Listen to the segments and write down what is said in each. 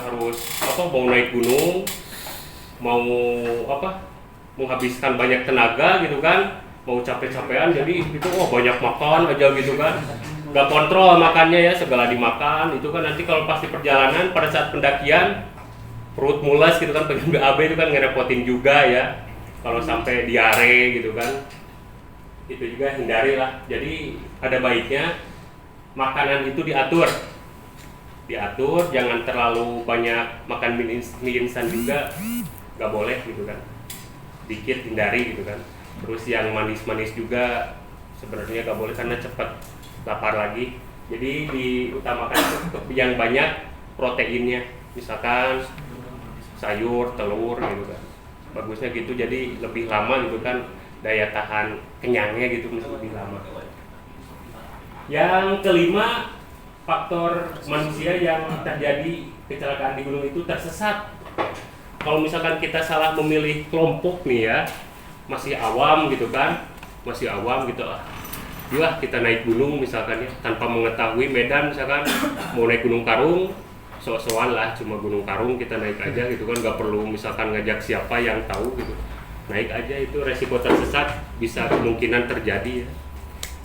harus mau naik gunung, mau menghabiskan banyak tenaga gitu kan, mau capek-capean, jadi itu banyak makan aja gitu kan, nggak kontrol makannya ya, segala dimakan. Itu kan nanti kalau pas di perjalanan pada saat pendakian perut mules gitu kan, pengen BAB itu kan ngerepotin juga ya, kalau sampai diare gitu kan, itu juga hindari lah. Jadi ada baiknya makanan itu diatur, jangan terlalu banyak makan mie instan juga, nggak boleh gitu kan, dikit hindari gitu kan. Terus yang manis-manis juga sebenarnya nggak boleh karena cepat lapar lagi. Jadi diutamakan yang banyak proteinnya, misalkan sayur, telur gitu kan, bagusnya gitu, jadi lebih lama gitu kan, daya tahan kenyangnya gitu lebih lama. Yang kelima, faktor manusia yang terjadi kecelakaan di gunung itu tersesat. Kalau misalkan kita salah memilih kelompok nih ya, masih awam gitu kan, yuk kita naik gunung misalkan ya, tanpa mengetahui medan, misalkan mau naik Gunung Karung, so-soan lah, cuma Gunung Karung kita naik aja gitu kan, nggak perlu misalkan ngajak siapa yang tahu gitu, naik aja, itu resiko tersesat bisa kemungkinan terjadi ya.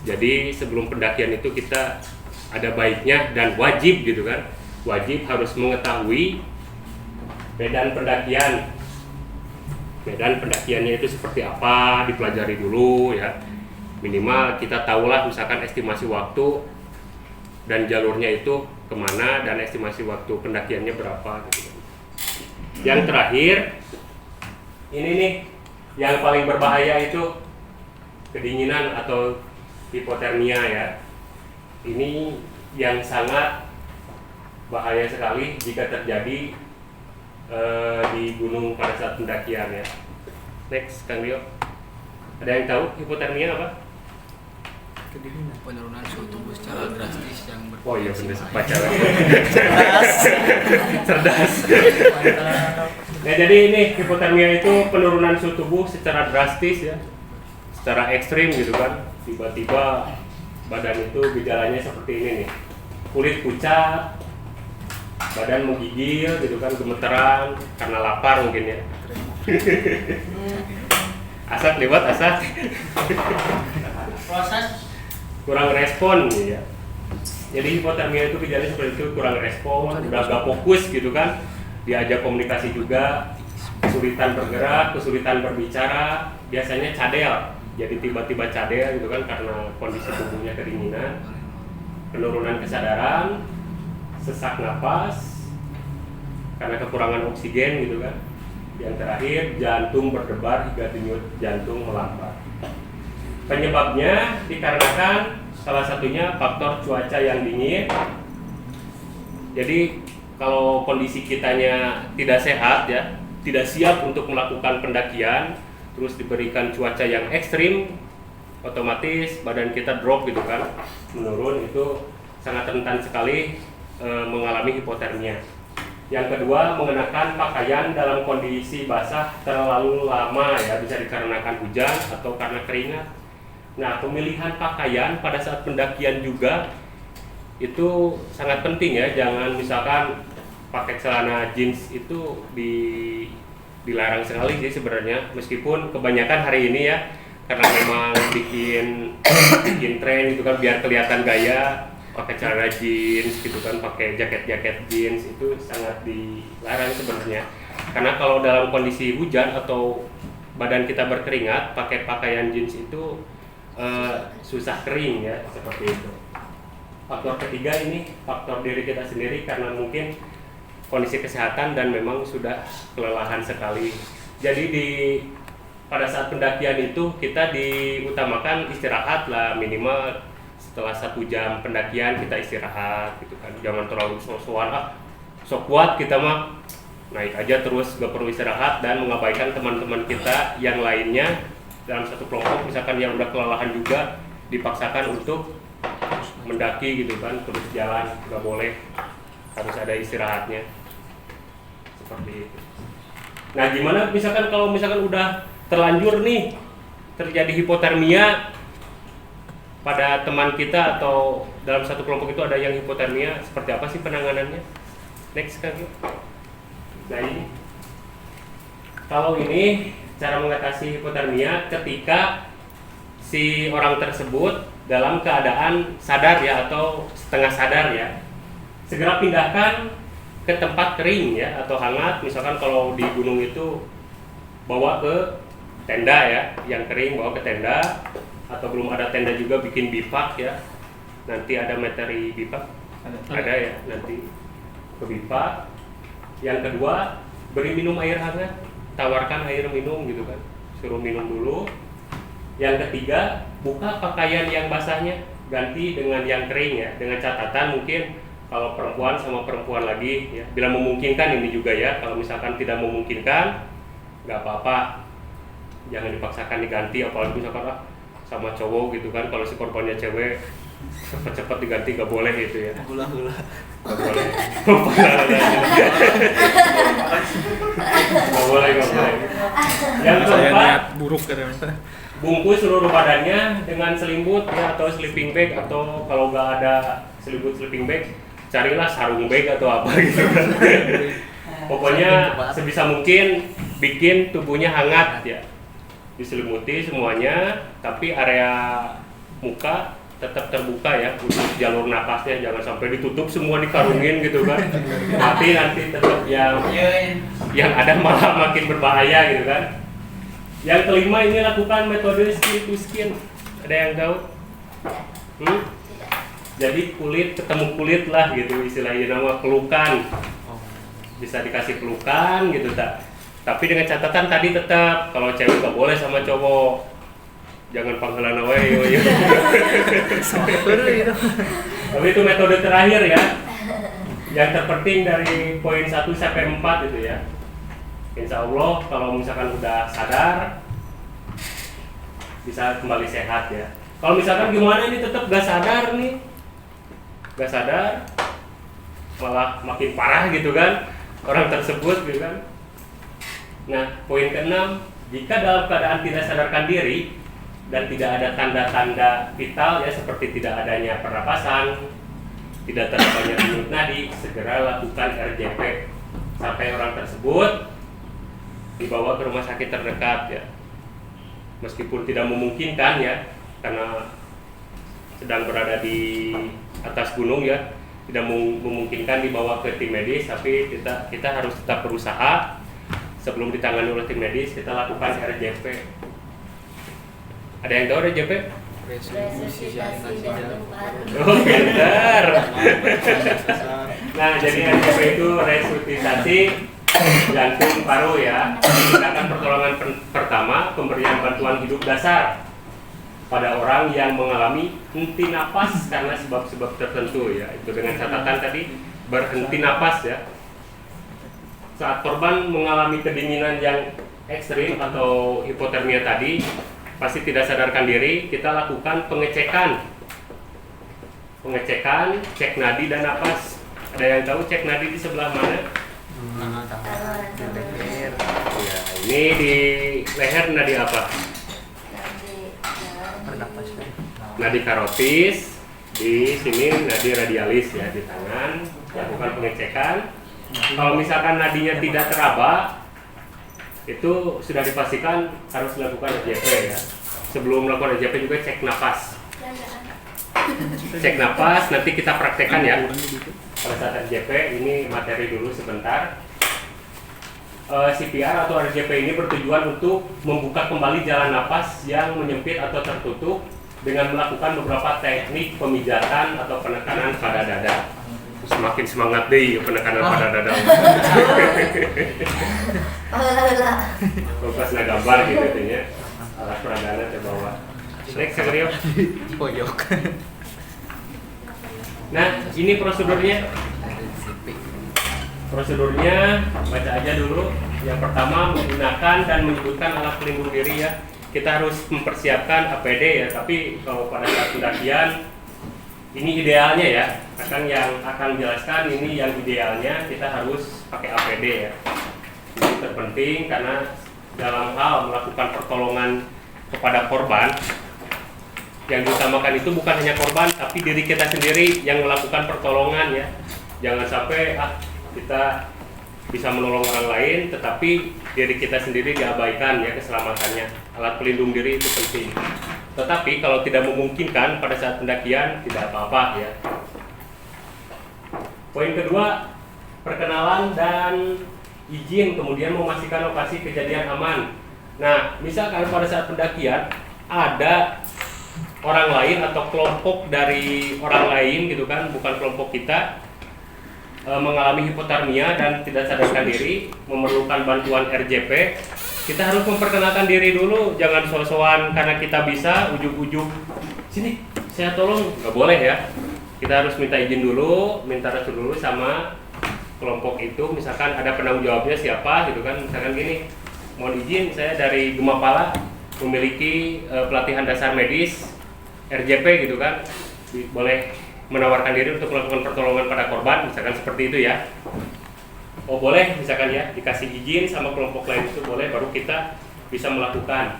Jadi sebelum pendakian itu kita ada baiknya dan wajib gitu kan, wajib harus mengetahui medan pendakiannya itu seperti apa, dipelajari dulu ya, minimal kita tahulah misalkan estimasi waktu dan jalurnya itu kemana dan estimasi waktu pendakiannya berapa gitu. Yang terakhir ini nih, yang paling berbahaya itu kedinginan atau hipotermia ya. Ini yang sangat bahaya sekali jika terjadi di gunung pada saat pendakian ya. Next, Kang Rio, ada yang tahu hipotermia apa? Penurunan suhu tubuh secara drastis yang Oh iya benar, baca cerdas. Nah, jadi ini hipotermia itu penurunan suhu tubuh secara drastis ya, secara ekstrim gitu kan. Tiba-tiba badan itu gejalanya seperti ini nih, kulit pucat, badan menggigil gitu kan, gemeteran karena lapar mungkin ya. Asat lewat asat. Proses Kurang respon ya. Jadi hipotermia itu gejalanya seperti itu, kurang respon, udah gak fokus gitu kan, diajak komunikasi juga, kesulitan bergerak, kesulitan berbicara, biasanya cadel, jadi tiba-tiba cadel gitu kan karena kondisi tubuhnya kedinginan, penurunan kesadaran, sesak napas karena kekurangan oksigen gitu kan. Yang terakhir, jantung berdebar hingga denyut jantung melambat. Penyebabnya dikarenakan salah satunya faktor cuaca yang dingin. Jadi kalau kondisi kitanya tidak sehat ya, tidak siap untuk melakukan pendakian, terus diberikan cuaca yang ekstrim, otomatis badan kita drop gitu kan, menurun, itu sangat rentan sekali mengalami hipotermia. Yang kedua, mengenakan pakaian dalam kondisi basah terlalu lama ya, bisa dikarenakan hujan atau karena keringat. Nah, pemilihan pakaian pada saat pendakian juga itu sangat penting ya. Jangan misalkan pakai celana jeans, itu dilarang sekali sih sebenarnya, meskipun kebanyakan hari ini ya, karena memang bikin tren gitu kan, biar kelihatan gaya pakai celana jeans gitu kan, pakai jaket jeans, itu sangat dilarang sebenarnya. Karena kalau dalam kondisi hujan atau badan kita berkeringat, pakai pakaian jeans itu susah kering ya, seperti itu. Faktor ketiga ini faktor diri kita sendiri, karena mungkin kondisi kesehatan dan memang sudah kelelahan sekali. Jadi pada saat pendakian itu kita diutamakan istirahat lah, minimal setelah 1 jam pendakian kita istirahat gitu kan. Jangan terlalu sok-sokan, sok kuat kita mah naik aja terus, gak perlu istirahat, dan mengabaikan teman-teman kita yang lainnya dalam satu kelompok, misalkan yang udah kelelahan juga dipaksakan untuk mendaki gitu kan, terus jalan, nggak boleh, harus ada istirahatnya, seperti itu. Nah, gimana misalkan kalau misalkan udah terlanjur nih terjadi hipotermia pada teman kita atau dalam satu kelompok itu ada yang hipotermia, seperti apa sih penanganannya? Next kan. Nah ini, kalau ini cara mengatasi hipotermia ketika si orang tersebut dalam keadaan sadar ya atau setengah sadar ya, segera pindahkan ke tempat kering ya atau hangat. Misalkan kalau di gunung itu bawa ke tenda ya, yang kering bawa ke tenda, atau belum ada tenda juga bikin bipak ya. Nanti ada materi bipak, ada ya nanti ke bipak. Yang kedua, beri minum air hangat, tawarkan air minum gitu kan, suruh minum dulu. Yang ketiga, buka pakaian yang basahnya, ganti dengan yang kering ya, dengan catatan mungkin kalau perempuan sama perempuan lagi ya, bila memungkinkan ini juga ya. Kalau misalkan tidak memungkinkan, nggak apa-apa, jangan dipaksakan diganti, apalagi misalkan sama cowok gitu kan, kalau si korbannya cewek cepat-cepat diganti nggak boleh gitu ya. Gula. Nggak boleh. Nggak boleh. Yang Saya keempat, niat buruk katanya. bungkus seluruh badannya dengan selimut ya, atau sleeping bag, atau kalau nggak ada selimut sleeping bag, carilah sarung bag atau apa gitu kan. Pokoknya sebisa mungkin bikin tubuhnya hangat ya, diselimuti semuanya, tapi area muka tetap terbuka ya untuk jalur napasnya, jangan sampai ditutup semua, dikarungin gitu kan. Nanti tetap yang ada malah makin berbahaya gitu kan. Yang kelima, ini lakukan metode skin to skin. Ada yang tahu? Jadi kulit ketemu kulit lah gitu, istilahnya nama pelukan. Bisa dikasih pelukan gitu tak. Tapi dengan catatan tadi tetap kalau cewek nggak boleh sama cowok. Jangan panggilan away. Tapi itu metode terakhir ya. Yang terpenting dari poin 1 sampai 4 itu ya. Insya Allah kalau misalkan udah sadar bisa kembali sehat ya. Kalau misalkan gimana ini tetap gak sadar nih, gak sadar, malah makin parah gitu kan orang tersebut gitu kan. Nah poin ke-6, jika dalam keadaan tidak sadarkan diri dan tidak ada tanda-tanda vital ya, seperti tidak adanya pernapasan, tidak terbakanya denyut nadi, segera lakukan RJP sampai orang tersebut dibawa ke rumah sakit terdekat ya. Meskipun tidak memungkinkan ya, karena sedang berada di atas gunung ya, tidak memungkinkan dibawa ke tim medis, tapi kita harus tetap berusaha. Sebelum ditangani oleh tim medis, kita lakukan RJP. Ada yang tahu RJP? Oh, pintar. Nah, jadi RJP itu resusitasi jantung paru ya. Tindakan pertolongan pertama, pemberian bantuan hidup dasar pada orang yang mengalami henti napas karena sebab-sebab tertentu ya. Itu dengan catatan tadi berhenti napas ya. Saat korban mengalami kedinginan yang ekstrim atau hipotermia tadi, pasti tidak sadarkan diri, kita lakukan pengecekan, cek nadi dan napas. Ada yang tahu cek nadi di sebelah mana? Ya, ini di leher nadi apa? Nadi karotis. Di sini nadi radialis ya, di tangan. Lakukan pengecekan. Kalau misalkan nadinya tidak teraba, itu sudah dipastikan harus dilakukan RJP ya. Sebelum melakukan RJP juga cek napas. Cek napas nanti kita praktekkan ya. Pada saat RJP ini materi dulu sebentar. CPR atau RJP ini bertujuan untuk membuka kembali jalan napas yang menyempit atau tertutup dengan melakukan beberapa teknik pemijatan atau penekanan pada dada. Semakin semangat deh penekanan pada dada. Fokus na gambar gitu ya. Alat peradana terbawa. Next Rio. Pojok. Nah, ini prosedurnya. Prosedurnya baca aja dulu. Yang pertama menggunakan dan menyebutkan alat pelindung diri ya. Kita harus mempersiapkan APD ya. Tapi kalau pada saat pendakian ini idealnya ya. Akan yang akan menjelaskan ini yang idealnya kita harus pakai APD ya. Ini terpenting karena dalam hal melakukan pertolongan kepada korban, yang diutamakan itu bukan hanya korban tapi diri kita sendiri yang melakukan pertolongan ya. Jangan sampai kita bisa menolong orang lain, tetapi diri kita sendiri diabaikan ya keselamatannya. Alat pelindung diri itu penting. Tetapi kalau tidak memungkinkan pada saat pendakian tidak apa-apa ya. Poin kedua, perkenalan dan izin, kemudian memastikan lokasi kejadian aman. Nah, misalkan pada saat pendakian ada orang lain atau kelompok dari orang lain gitu kan, bukan kelompok kita, mengalami hipotermia dan tidak sadarkan diri, memerlukan bantuan RJP, kita harus memperkenalkan diri dulu, jangan so-soan karena kita bisa ujug-ujug sini saya tolong, nggak boleh ya. Kita harus minta izin dulu, minta restu dulu sama kelompok itu, misalkan ada penanggung jawabnya siapa gitu kan, misalkan gini, mohon izin saya dari Gemapala memiliki pelatihan dasar medis RJP gitu kan, boleh menawarkan diri untuk melakukan pertolongan pada korban, misalkan seperti itu ya. Oh boleh, misalkan ya, dikasih izin sama kelompok lain itu boleh, baru kita bisa melakukan.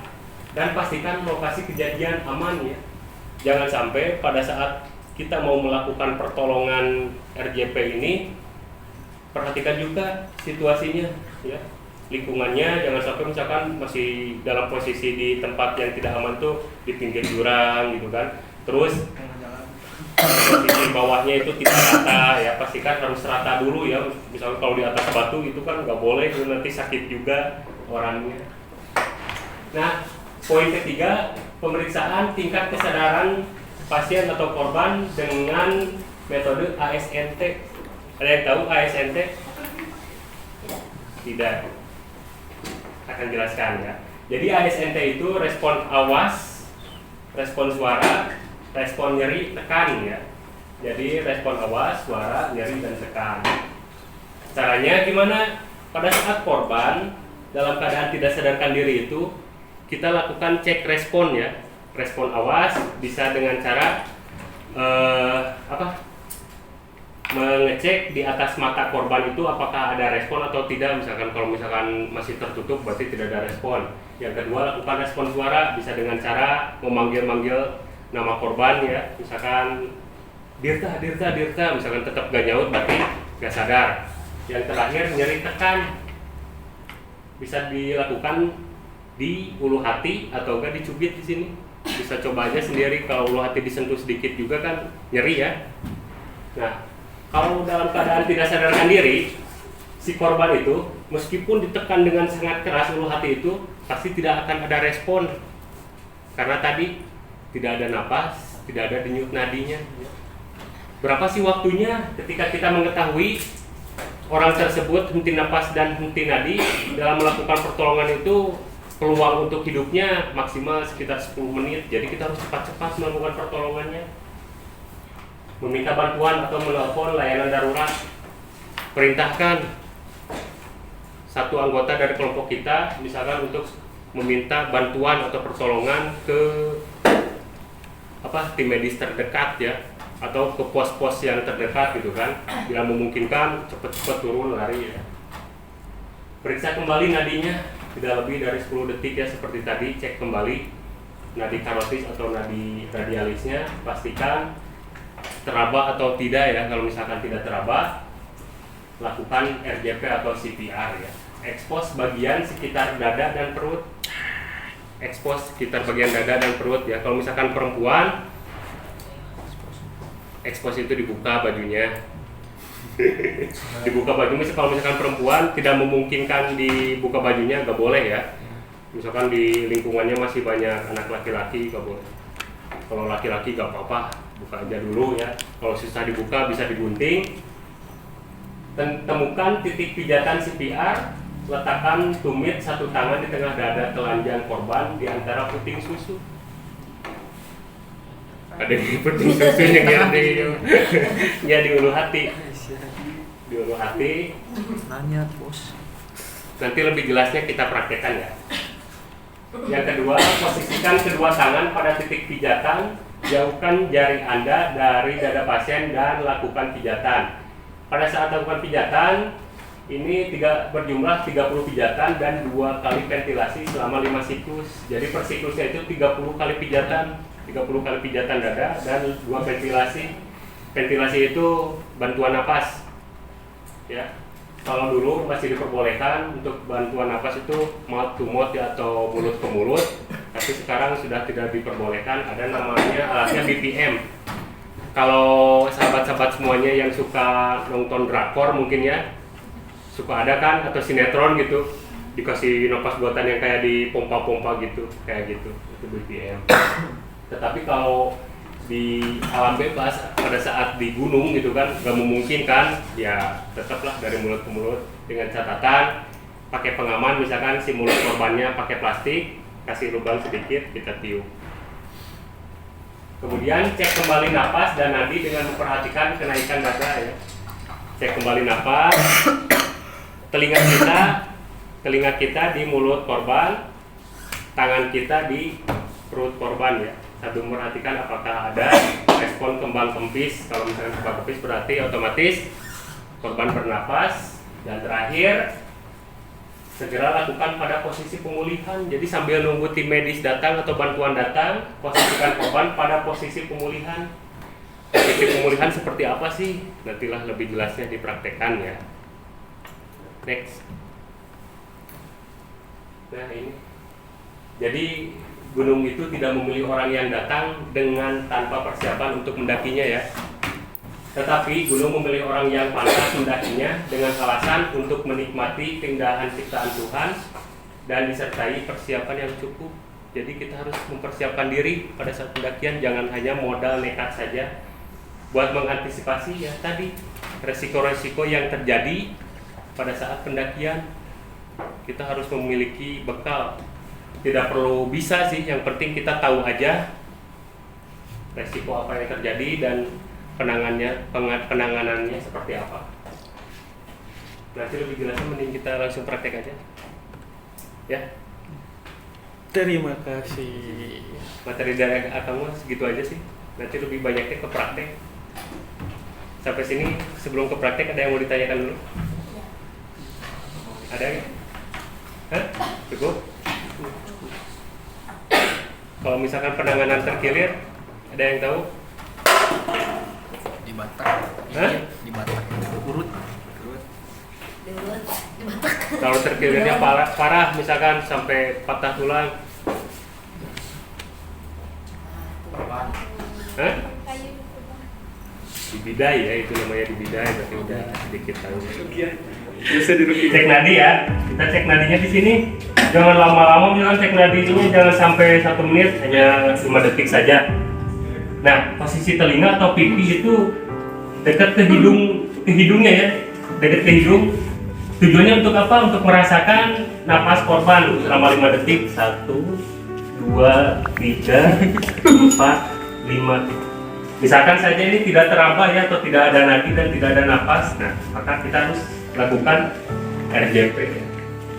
Dan pastikan lokasi kejadian aman ya. Jangan sampai pada saat kita mau melakukan pertolongan RJP ini, perhatikan juga situasinya ya, lingkungannya, jangan sampai misalkan masih dalam posisi di tempat yang tidak aman tuh di pinggir jurang gitu kan, terus posisi bawahnya itu tidak rata ya, pastikan harus rata dulu ya. Misalnya kalau di atas batu itu kan nggak boleh, itu nanti sakit juga orangnya. Nah, poin ketiga, pemeriksaan tingkat kesadaran pasien atau korban dengan metode ASNT. Ada yang tahu ASNT? Tidak. Akan jelaskan ya. Jadi ASNT itu respon awas, respon suara, respon nyeri, tekan ya. Jadi respon awas, suara, nyeri, dan tekan. Caranya gimana? Pada saat korban dalam keadaan tidak sadarkan diri itu, kita lakukan cek respon ya. Respon awas bisa dengan cara mengecek di atas mata korban itu apakah ada respon atau tidak. Misalkan kalau misalkan masih tertutup berarti tidak ada respon. Yang kedua, lakukan respon suara bisa dengan cara memanggil-manggil nama korban ya, misalkan Dirta, Dirta, Dirta, misalkan tetap gak nyaut berarti gak sadar. Yang terakhir, nyeri tekan bisa dilakukan di ulu hati atau enggak dicubit di sini. Bisa coba aja sendiri, kalau ulu hati disentuh sedikit juga kan nyeri ya. Nah, kalau dalam keadaan tidak sadarkan diri, si korban itu meskipun ditekan dengan sangat keras ulu hati itu pasti tidak akan ada respon, karena tadi tidak ada napas, tidak ada denyut nadinya. Berapa sih waktunya ketika kita mengetahui orang tersebut henti napas dan henti nadi dalam melakukan pertolongan itu, peluang untuk hidupnya maksimal sekitar 10 menit. Jadi kita harus cepat-cepat melakukan pertolongannya. Meminta bantuan atau menelpon layanan darurat. Perintahkan satu anggota dari kelompok kita misalkan untuk meminta bantuan atau pertolongan ke tim medis terdekat ya, atau ke pos-pos yang terdekat gitu kan. Bila memungkinkan cepat-cepat turun lari ya. Periksa kembali nadinya, tidak lebih dari 10 detik ya, seperti tadi. Cek kembali nadi karotis atau nadi radialisnya, pastikan teraba atau tidak ya. Kalau misalkan tidak teraba, lakukan RJP atau CPR ya. Expose bagian sekitar dada dan perut. Expose sekitar bagian dada dan perut ya. Kalau misalkan perempuan, expose itu dibuka bajunya. Dibuka bajunya. Kalau misalkan perempuan tidak memungkinkan dibuka bajunya, nggak boleh ya. Misalkan di lingkungannya masih banyak anak laki-laki, nggak boleh. Kalau laki-laki nggak apa-apa, buka aja dulu ya. Kalau susah dibuka bisa digunting. Temukan titik pijatan CPR, letakkan tumit satu tangan di tengah dada telanjang korban di antara puting susu. Ada di puting susunya ya, di ulu hati. Di ulu hati. Nanya bos. Nanti lebih jelasnya kita praktekkan ya. Yang kedua, posisikan kedua tangan pada titik pijatan. Jauhkan jari Anda dari dada pasien dan lakukan pijatan. Pada saat lakukan pijatan, ini berjumlah 30 pijatan dan 2 kali ventilasi selama 5 siklus. Jadi per siklusnya itu 30 kali pijatan. 30 kali pijatan dada dan 2 ventilasi. Ventilasi itu bantuan napas ya. Kalau dulu masih diperbolehkan untuk bantuan napas itu mouth to mouth ya, atau mulut ke mulut, tapi sekarang sudah tidak diperbolehkan. Ada namanya alatnya BPM. Kalau sahabat-sahabat semuanya yang suka nonton drakor mungkin ya, suka ada kan, atau sinetron gitu, dikasih napas buatan yang kayak di pompa-pompa gitu, kayak gitu, itu BPM. Tetapi kalau di alam bebas pada saat di gunung gitu kan nggak memungkinkan, ya tetaplah dari mulut ke mulut, dengan catatan pakai pengaman, misalkan si mulut korbannya pakai plastik, kasih lubang sedikit, kita tiup. Kemudian cek kembali napas dan nadi dengan memperhatikan kenaikan dada ya. Cek kembali napas, telinga kita di mulut korban, tangan kita di perut korban ya, sambil memperhatikan apakah ada respon kembang kempis. Kalau misalnya kembang kempis berarti otomatis korban bernapas. Dan terakhir, segera lakukan pada posisi pemulihan. Jadi sambil nunggu tim medis datang atau bantuan datang, posisikan korban pada posisi pemulihan. Posisi pemulihan seperti apa sih? Nantilah lebih jelasnya dipraktekkan ya. Next. Nah ini. Jadi gunung itu tidak memilih orang yang datang dengan tanpa persiapan untuk mendakinya ya. Tetapi gunung memilih orang yang pantas mendakinya dengan alasan untuk menikmati keindahan ciptaan Tuhan dan disertai persiapan yang cukup. Jadi kita harus mempersiapkan diri pada saat pendakian, jangan hanya modal nekat saja. Buat mengantisipasi ya tadi resiko-resiko yang terjadi pada saat pendakian, kita harus memiliki bekal. Tidak perlu bisa sih, yang penting kita tahu aja resiko apa yang terjadi dan penanganannya seperti apa. Nanti lebih jelasnya mending kita langsung praktek aja ya. Terima kasih. Materi dari kamu segitu aja sih, nanti lebih banyaknya ke praktek. Sampai sini sebelum ke praktek ada yang mau ditanyakan dulu? Ada ya? Hah? Cukup? Kalau misalkan penanganan terkilir, ada yang tahu? Di Batak. Hah? Di Batak. Urut. Kalau terkilirnya parah, misalkan sampai patah tulang. Hah? Dibidai ya, itu namanya dibidai, berarti udah sedikit tahu. Bisa dirugi. Cek nadi ya, kita cek nadinya di sini. Jangan lama-lama, misalkan cek nadinya jangan sampai 1 menit, hanya 5 detik saja. Nah, posisi telinga atau pipi itu dekat ke hidungnya ya, dekat ke hidung. Tujuannya untuk apa? Untuk merasakan napas korban selama 5 detik. 1, 2, 3, 4, 5. Misalkan saja ini tidak teraba ya, atau tidak ada nadi dan tidak ada napas, nah maka kita harus lakukan RJP.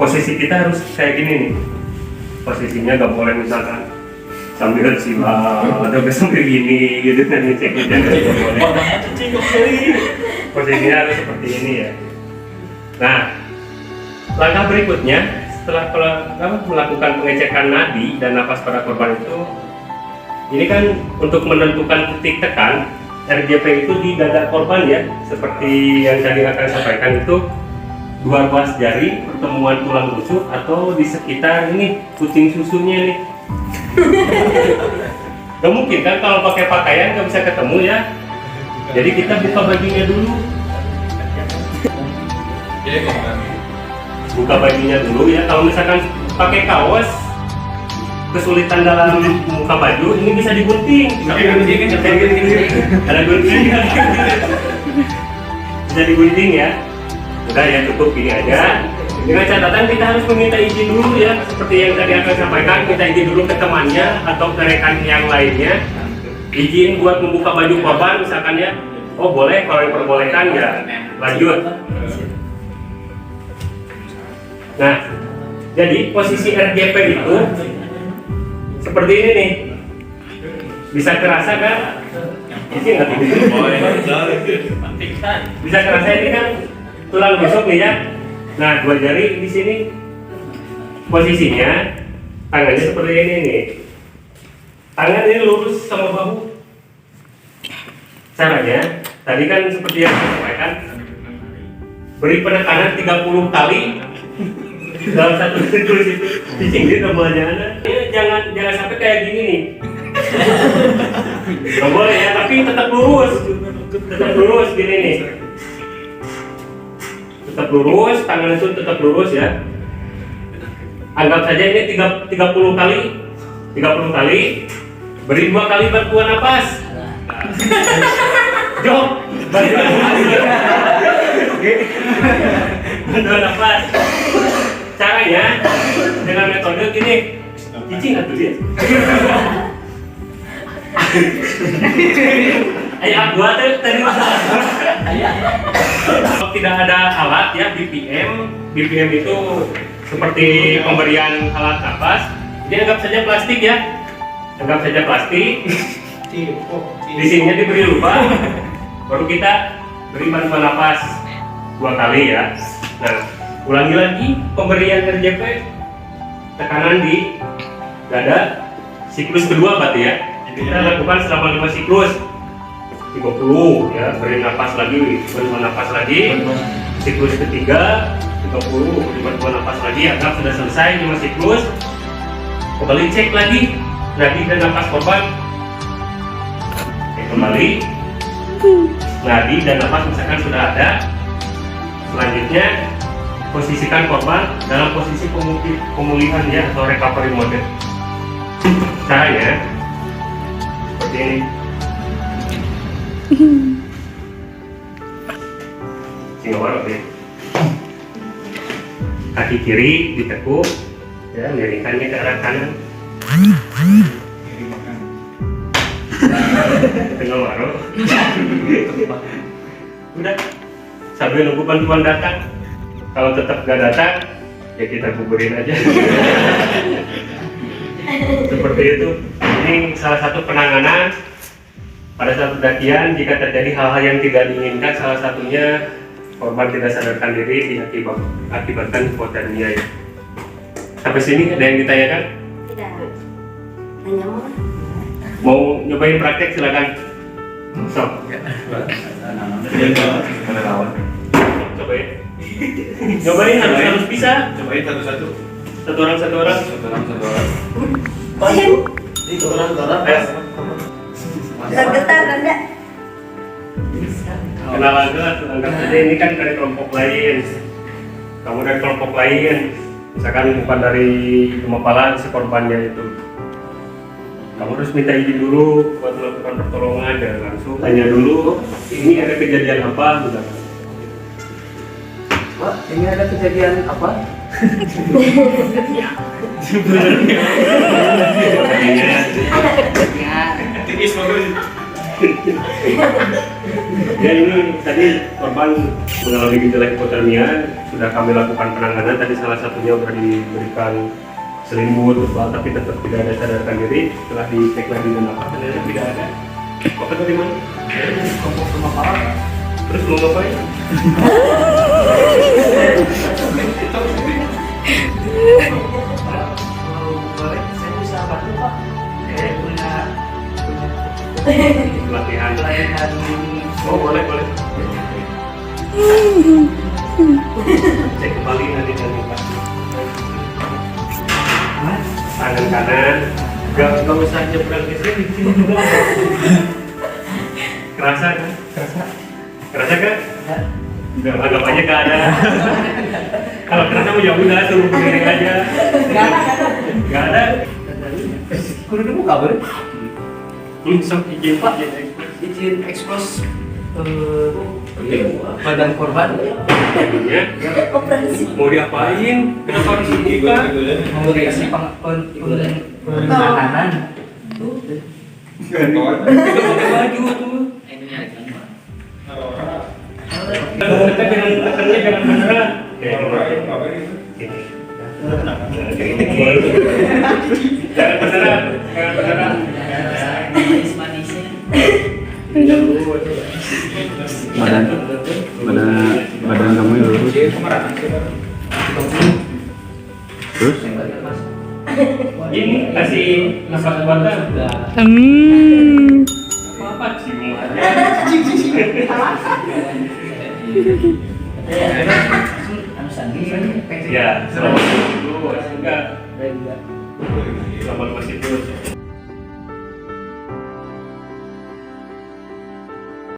Posisi kita harus kayak gini nih. Posisinya nggak boleh misalkan sambil sila atau sambil gini gitu kan, ceknya jangan boleh. Posisinya harus seperti ini ya. Nah, langkah berikutnya setelah melakukan pengecekan nadi dan napas pada korban itu, ini kan untuk menentukan titik tekan RJP itu di dada korban ya, seperti yang tadi akan sampaikan itu 2 ruas jari pertemuan tulang rusuk atau di sekitar ini kucing susunya nih. Gak mungkin kan kalau pakai pakaian gak bisa ketemu ya. Jadi kita buka bajunya dulu. Buka bajunya dulu ya. Kalau misalkan pakai kaos kesulitan dalam buka baju, ini bisa digunting. Ada gunting. Bisa digunting ya. Udah ya, cukup gini aja. Dengan catatan kita harus meminta izin dulu ya, seperti yang tadi akan sampaikan, minta izin dulu ke temannya atau ke rekan yang lainnya. Izin buat membuka baju korban misalkan ya. Oh boleh, kalau diperbolehkan ya lanjut. Nah, jadi posisi RJP itu seperti ini nih. Bisa kerasa kan? Ini nggak bisa kerasa ini kan tulang rusuk nih ya. Nah, 2 jari di sini posisinya tangannya seperti ini nih. Tangan ini lurus sama bahu. Caranya tadi kan seperti yang saya sampaikan, beri penekanan 30 kali dalam satu siklus itu. Dicingin namanya. Jangan sampai kayak gini nih. Gak boleh ya, tapi tetap lurus gini nih. Tetap lurus, tangan itu tetap lurus ya. Anggap saja ini 30 kali. Beri 2 kali bantuan napas. Jok, bantuan napas. Caranya dengan metode gini. Cicing atau dia? Ayah gua tadi masalah. Kalau tidak ada alat ya BPM itu seperti pemberian alat napas. Jadi anggap saja plastik ya. Anggap saja plastik. Di sininya diberi lubang. Baru kita beri bantuan napas 2 kali ya. Nah, ulangi lagi pemberian RJP, tekanan di dada, siklus kedua berarti ya. Kita lakukan selama 5 siklus. 30 ya, beri napas lagi, bantuan napas lagi. Siklus ketiga 30, beri bantuan napas lagi. Anggap sudah selesai 5 siklus. Kembali cek lagi nadi dan napas korban. Oke, kembali nadi dan napas misalkan sudah ada. Selanjutnya posisikan korban dalam posisi pemulihan ya, atau recovery mode. Caranya seperti ini. Singgawar ya. Kaki kiri ditekuk ya, miringkannya ke arah kanan. Tengah waro. Udah, sambil nunggu bantuan datang. Kalau tetap gak datang, ya kita kuburin aja. Seperti itu. Ini salah satu penanganan pada saat pendakian jika terjadi hal-hal yang tidak diinginkan. Salah satunya korban tidak sadarkan diri diakibatkan hipotermia. Sampai sini ada yang ditanyakan? Tidak. Hanya Mau nyobain praktek silakan. Sok. Cobain. Nyobain harus bisa. Cobain satu-satu. Satu orang. Satu orang. tergetar enggak? Kenal aja, anggap saja ini kan dari kelompok lain. Kamu dari kelompok lain. Misalkan bukan dari Gemapala si korbannya itu. Kamu harus minta izin dulu buat melakukan pertolongan, dan langsung tanya dulu ini ada kejadian apa misalkan. Pak, ini ada kejadian apa? Ya ini tadi korban mengalami gejala hipotermia, sudah kami lakukan penanganan. Tadi salah satunya sudah diberikan selimut, tapi tetap tidak ada sadarkan diri. Setelah dicek lagi dan apa ternyata tidak ada. Oke, dari mana? Kelompok Gemapala. Terus mau ngapain? Boleh, saya bisa bantu Pak. Saya punya Pelatihan. pelatihan. Oh boleh. Cek kembali nanti dan muka. Tangan kanan. Gak usah nyebrang ke sini, di sini juga. Kerasa kan? Kerasa kan? Gak, anggap aja gak ada. Kalau kerasa mau ya udah suruh berdiri aja. Gak ada. Kudu dulu kabar. Sok izin Pak. Izin ekspos badan korban. Ya. Operasi. Mau diapain? Kenapa harus dibuka? Mau dikasih penanganan. Pakai baju tuh. Kita jangan beneran. Jangan beneran. Badan kamu yang lurus. Terus? Ini kasih nafas buatan. Apa cium aja. Ya, selamat tidur dulu. Enggak, selamat masih tidur.